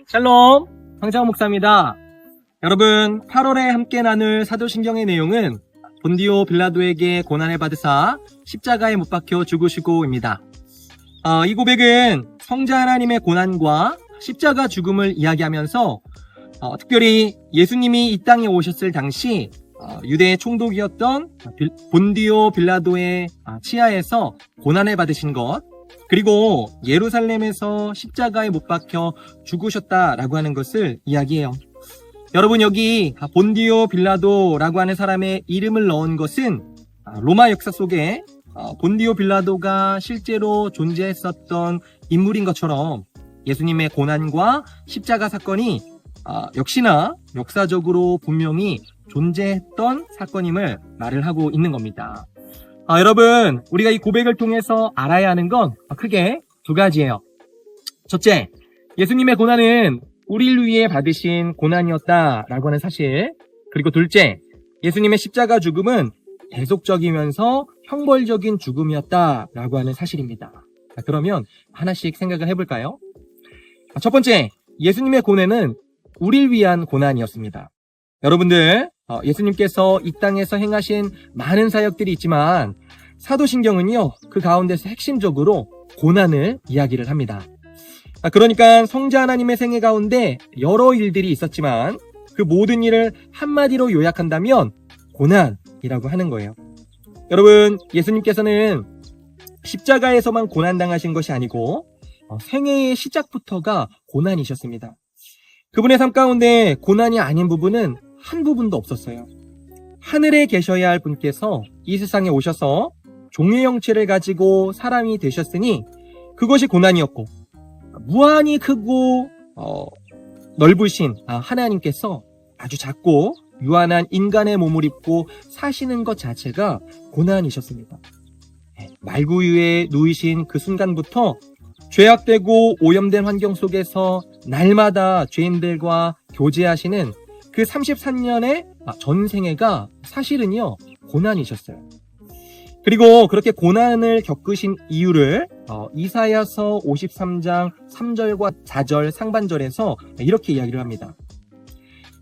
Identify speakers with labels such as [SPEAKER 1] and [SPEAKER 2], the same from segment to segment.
[SPEAKER 1] 샬롬, 황정호 목사입니다. 여러분, 8월에 함께 나눌 사도신경의 내용은 본디오 빌라도에게 고난을 받으사 십자가에 못 박혀 죽으시고입니다. 이 고백은 성자 하나님의 고난과 십자가 죽음을 이야기하면서 특별히 예수님이 이 땅에 오셨을 당시 유대의 총독이었던 본디오 빌라도의 치하에서 고난을 받으신 것, 그리고 예루살렘에서 십자가에 못 박혀 죽으셨다라고 하는 것을 이야기해요. 여러분, 여기 본디오 빌라도라고 하는 사람의 이름을 넣은 것은 로마 역사 속에 본디오 빌라도가 실제로 존재했었던 인물인 것처럼 예수님의 고난과 십자가 사건이 역시나 역사적으로 분명히 존재했던 사건임을 말을 하고 있는 겁니다. 여러분, 우리가 이 고백을 통해서 알아야 하는 건 크게 두 가지예요. 첫째, 예수님의 고난은 우리를 위해 받으신 고난이었다라고 하는 사실. 그리고 둘째, 예수님의 십자가 죽음은 대속적이면서 형벌적인 죽음이었다라고 하는 사실입니다. 그러면 하나씩 생각을 해볼까요? 첫 번째, 예수님의 고난은 우리를 위한 고난이었습니다. 여러분들, 예수님께서 이 땅에서 행하신 많은 사역들이 있지만 사도신경은요, 그 가운데서 핵심적으로 고난을 이야기를 합니다. 그러니까 성자 하나님의 생애 가운데 여러 일들이 있었지만 그 모든 일을 한마디로 요약한다면 고난이라고 하는 거예요. 여러분, 예수님께서는 십자가에서만 고난당하신 것이 아니고 생애의 시작부터가 고난이셨습니다. 그분의 삶 가운데 고난이 아닌 부분은 한 부분도 없었어요. 하늘에 계셔야 할 분께서 이 세상에 오셔서 종의 형체를 가지고 사람이 되셨으니 그것이 고난이었고, 무한히 크고 넓으신 하나님께서 아주 작고 유한한 인간의 몸을 입고 사시는 것 자체가 고난이셨습니다. 말구유에 누이신 그 순간부터 죄악되고 오염된 환경 속에서 날마다 죄인들과 교제하시는 그 33년의 전생애가 사실은요, 고난이셨어요. 그리고 그렇게 고난을 겪으신 이유를 이사야서 53장 3절과 4절 상반절에서 이렇게 이야기를 합니다.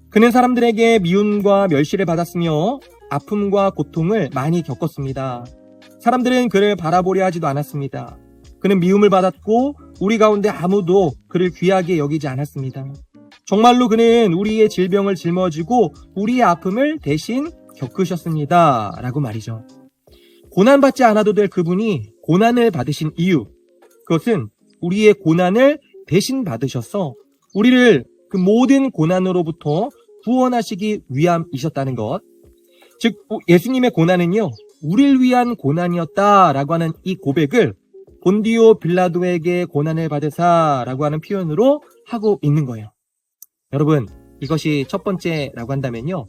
[SPEAKER 1] 그는 사람들에게 미움과 멸시를 받았으며 아픔과 고통을 많이 겪었습니다. 사람들은 그를 바라보려 하지도 않았습니다. 그는 미움을 받았고 우리 가운데 아무도 그를 귀하게 여기지 않았습니다. 정말로 그는 우리의 질병을 짊어지고 우리의 아픔을 대신 겪으셨습니다. 라고 말이죠. 고난받지 않아도 될 그분이 고난을 받으신 이유, 그것은 우리의 고난을 대신 받으셔서 우리를 그 모든 고난으로부터 구원하시기 위함이셨다는 것. 즉, 예수님의 고난은요, 우리를 위한 고난이었다라고 하는 이 고백을 본디오 빌라도에게 고난을 받으사라고 하는 표현으로 하고 있는 거예요. 여러분, 이것이 첫 번째라고 한다면요,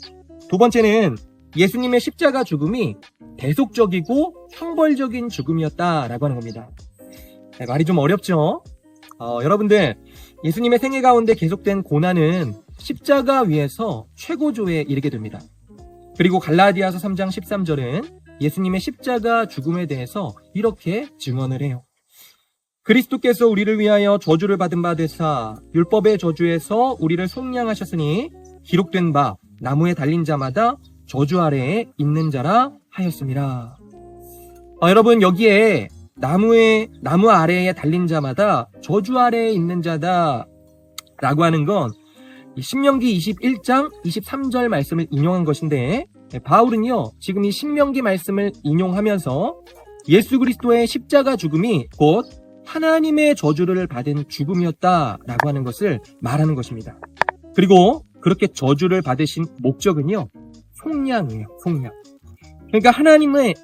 [SPEAKER 1] 두 번째는 예수님의 십자가 죽음이 대속적이고 형벌적인 죽음이었다라고 하는 겁니다. 말이 좀 어렵죠? 여러분들, 예수님의 생애 가운데 계속된 고난은 십자가 위에서 최고조에 이르게 됩니다. 그리고 갈라디아서 3장 13절은 예수님의 십자가 죽음에 대해서 이렇게 증언을 해요. 그리스도께서 우리를 위하여 저주를 받은 바 되사 율법의 저주에서 우리를 속량하셨으니 기록된 바 나무에 달린 자마다 저주 아래에 있는 자라 하였습니다. 여러분, 여기에 나무 아래에 달린 자마다 저주 아래에 있는 자다 라고 하는 건 신명기 21장 23절 말씀을 인용한 것인데, 바울은요, 지금 이 신명기 말씀을 인용하면서 예수 그리스도의 십자가 죽음이 곧 하나님의 저주를 받은 죽음이었다라고 하는 것을 말하는 것입니다. 그리고 그렇게 저주를 받으신 목적은요, 속량이에요. 속량. 그러니까 하나님의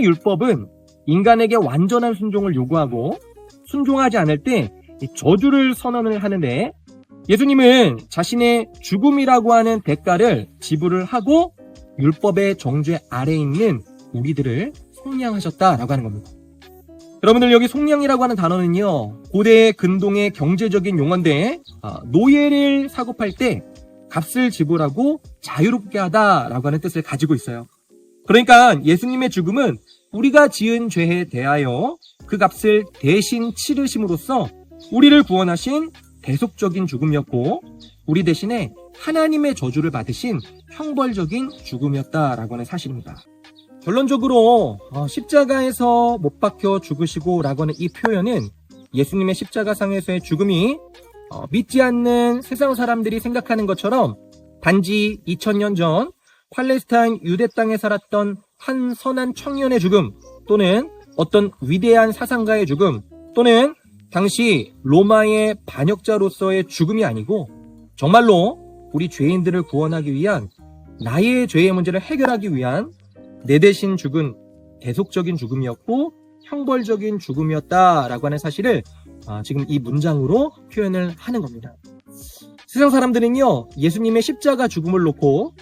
[SPEAKER 1] 율법은 인간에게 완전한 순종을 요구하고 순종하지 않을 때 저주를 선언을 하는데, 예수님은 자신의 죽음이라고 하는 대가를 지불을 하고 율법의 정죄 아래에 있는 우리들을 속량하셨다라고 하는 겁니다. 여러분들, 여기 속량이라고 하는 단어는요, 고대 근동의 경제적인 용어인데, 노예를 사고팔 때 값을 지불하고 자유롭게 하다라고 하는 뜻을 가지고 있어요. 그러니까 예수님의 죽음은 우리가 지은 죄에 대하여 그 값을 대신 치르심으로써 우리를 구원하신 대속적인 죽음이었고, 우리 대신에 하나님의 저주를 받으신 형벌적인 죽음이었다라고 하는 사실입니다. 결론적으로 십자가에서 못 박혀 죽으시고 라고 하는 이 표현은 예수님의 십자가상에서의 죽음이 믿지 않는 세상 사람들이 생각하는 것처럼 단지 2000년 전 팔레스타인 유대 땅에 살았던 한 선한 청년의 죽음, 또는 어떤 위대한 사상가의 죽음, 또는 당시 로마의 반역자로서의 죽음이 아니고 정말로 우리 죄인들을 구원하기 위한, 나의 죄의 문제를 해결하기 위한 내 대신 죽은 대속적인 죽음이었고 형벌적인 죽음이었다라고 하는 사실을 지금 이 문장으로 표현을 하는 겁니다. 세상 사람들은요, 예수님의 십자가 죽음을 놓고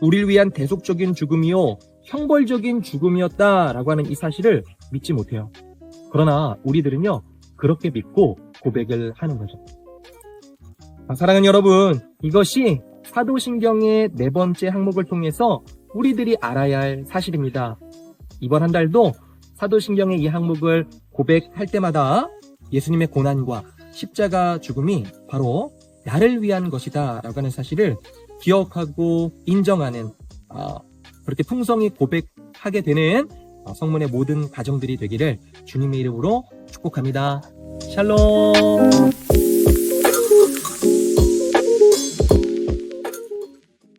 [SPEAKER 1] 우리를 위한 대속적인 죽음이요 형벌적인 죽음이었다라고 하는 이 사실을 믿지 못해요. 그러나 우리들은요, 그렇게 믿고 고백을 하는 거죠. 사랑하는 여러분, 이것이 사도신경의 4번째 항목을 통해서 우리들이 알아야 할 사실입니다. 이번 한 달도 사도신경의 이 항목을 고백할 때마다 예수님의 고난과 십자가 죽음이 바로 나를 위한 것이다 라고 하는 사실을 기억하고 인정하는, 그렇게 풍성히 고백하게 되는 성문의 모든 가정들이 되기를 주님의 이름으로 축복합니다. 샬롬.